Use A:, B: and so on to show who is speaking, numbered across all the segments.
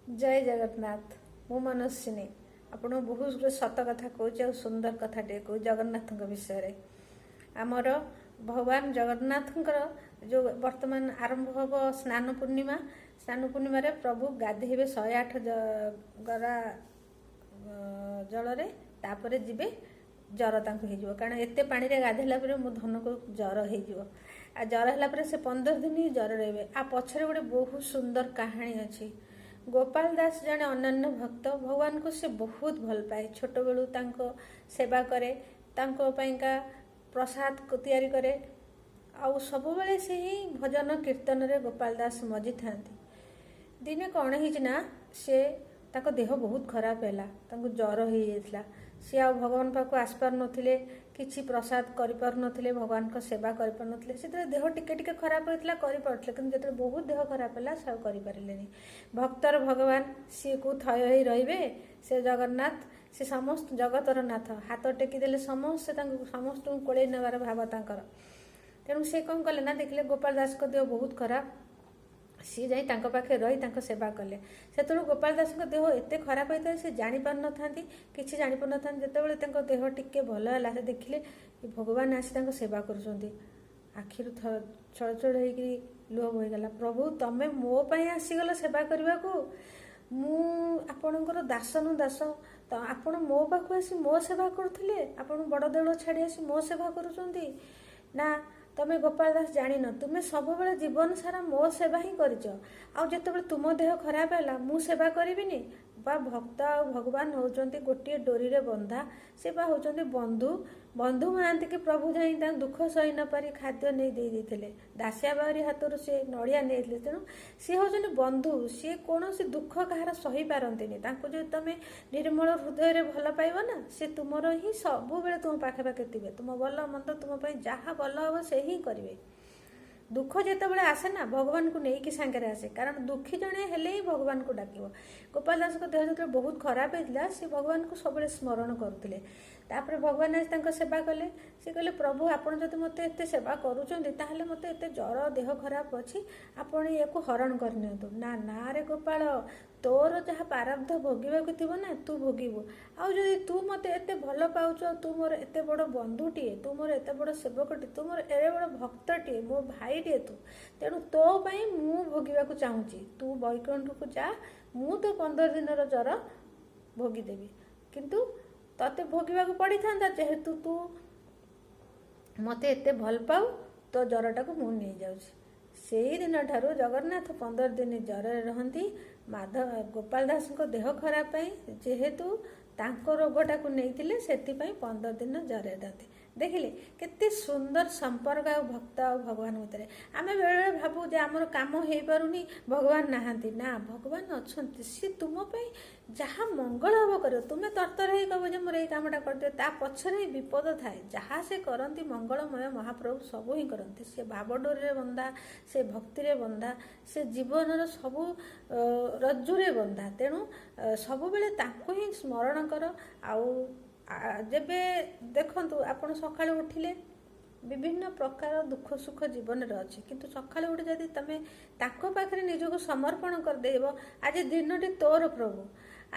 A: जय जगन्नाथ। मु मनस्विनी आपन बहुत गुड सत कथा कहूँ सुंदर कथाटे कहूँ जगन्नाथ विषय आमर भगवान जगन्नाथ जो वर्तमान आरंभ हम स्नान पूर्णिमा प्रभु गाधेबे 108 गरा जल तापर जीवे जर हो कारण एत पानी गाधेला मो धन को जर हो जर है से 15 दिन जर रे आ पछरे गोटे बहुत सुंदर कहानी अच्छी। गोपाल दास जने अनन्य भक्त भगवान को से बहुत भल पाए छोट बेलू सेवा करे पाइंका प्रसाद को तैयारी करे आउ सब बेले से ही भजन कीर्तन रे गोपाल दास मजी था। दिने कौन है से ताको देह बहुत खराब है जर हो जाता सी आ भगवान पाक आसपार नथिले किछि प्रसाद करि पार नथिले भगवान को सेवा करि पार नथिले से देह टिके टिके खराब होइतला करि पारथले किंतु जते बहुत देह खराब होला सब करि पारिलेनी। भक्तर भगवान सी को थय होई रहिबे से जगन्नाथ से समस्त जगतर नाथ हाथ टेकी देले समस्त कोले नेबार भाव तांकर तेणु से कौन कले ना देखले गोपाल दास को देह बहुत खराब सी जाई तांको पाखे रही सेवा कले से गोपाल दास देह एत खराब होता है से जानी पार न था किसी जानी पार न था जितेबाला तांको देह टिके भल है से देखिले भगवान आसी सेवा करुँच आखिर छल छल हो लुह बहीगला प्रभु तमें मो पाई आसीगल सेवा करने को मुझर दास नु दास तो आपण मो पाख आसी मो सेवा करुले आपण बड़ देउल छाड़ी आसी मो सेवा करुँच ना तमें गोपाल दास जान तुम्हें सब बेले जीवन सारा मो सेवा ही करछ आते तुम देह खराब है मु सेवा करिबिनी बा भक्त आ भगवान होचंती गोटे डोरी रे बंधा से बा होचंती बंधु बंधु महांती कि प्रभु जाई दुख सही न पारी खाद्य नहीं दे देथिले दासिया बाहरी हाथर से नड़िया नहीं तेणु सी होचंती बंधु सी कौन दुख कहार सही पारंतिनी तांको जो तमें निर्मल हृदय रे भल पाइब ना से तुमर ही सब बेले तुम पाखे पाखे थे तुम भल मंद तुम जहाँ भल हम से ही करेंगे। दुख जिते आसे ना भगवान को लेकिन सांगे आसे कारण दुखी जड़े हेले ही भगवान को डाक गोपाल दास देह जो बहुत खराब होता से भगवान को सब स्मरण करुले तापर भगवान आज सेवा कले सी कहले प्रभु आपड़ जब मत एत सेवा करुँचे मत एत जर देह खराब अच्छी आपण या हरण करनी ना ना रे गोपाल तोर जहाँ प्रारब्ध भोगवाक थी ना तू भोगबू आदि तू मत एत भल पाच तू मोर एत बड़ बंधुटीए तू मोर एत बड़ सेवकटी तू मोर एड़े बड़ भक्तटीए मो भाईटीए तू तेणु तो पाई मु भोगवाक चाहूँगी तू वैकुंठ को जा मु तो 15 दिन जर भोगीदेवी किंतु तते भोगवाक पड़ी था जेहेतु तू मत एत भल पाऊ तो जरटा को मु नहीं जाऊँ से दिन ठारू जगन्नाथ 15 दिन जर रहती माधव गोपाल दास देह खराब पाई जेहेतु तांको रोगटा को नहीं से 15 दिन जर रहते देखिले केते सुंदर संपर्क आ भक्त आ भगवान भितर आम बेले भावु जे आमर काम हो पारुनी भगवान नहांती ना भगवान अच्छा सी तुम जहाँ मंगल हम कर तुम्हें तरतर ही कह जे मोर ये कामटा कर ता पछरे ही विपद थाए जहाँ से करती मंगलमय महाप्रभु सबू ही करती से भावडोरी बंधा से भक्ति रे बंधा से जीवन सबू रज्जुरे बंधा तेणु सब बेले तांको ही स्मरण कर आउ जेबे देखंतु आपण सकाळे उठिले विभिन्न प्रकार दुख सुख जीवन रे अछि किंतु सकाळे उठी जदि तमे ताको पाखरे निजको समर्पण कर देबो आज दिनटी तोर प्रभु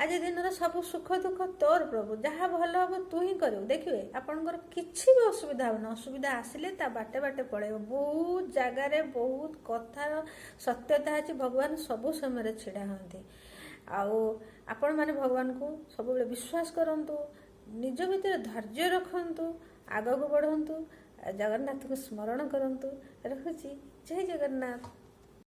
A: आज दिन सब सुख दुख तोर प्रभु जहाँ भल हम तू ही करू देखिए आपंकर किसी भी असुविधा हो असुविधा आसिले ता बाटे बाटे पड़ेगा बहुत जगार बहुत कथार सत्यता अच्छी भगवान सबु समय छिड़ा हाँ आपण मैंने भगवान को सब विश्वास करंतु निज भितर धैर्य रखंतु आग को बढ़ंतु जगन्नाथ को स्मरण करंतु रखुची जय जगन्नाथ।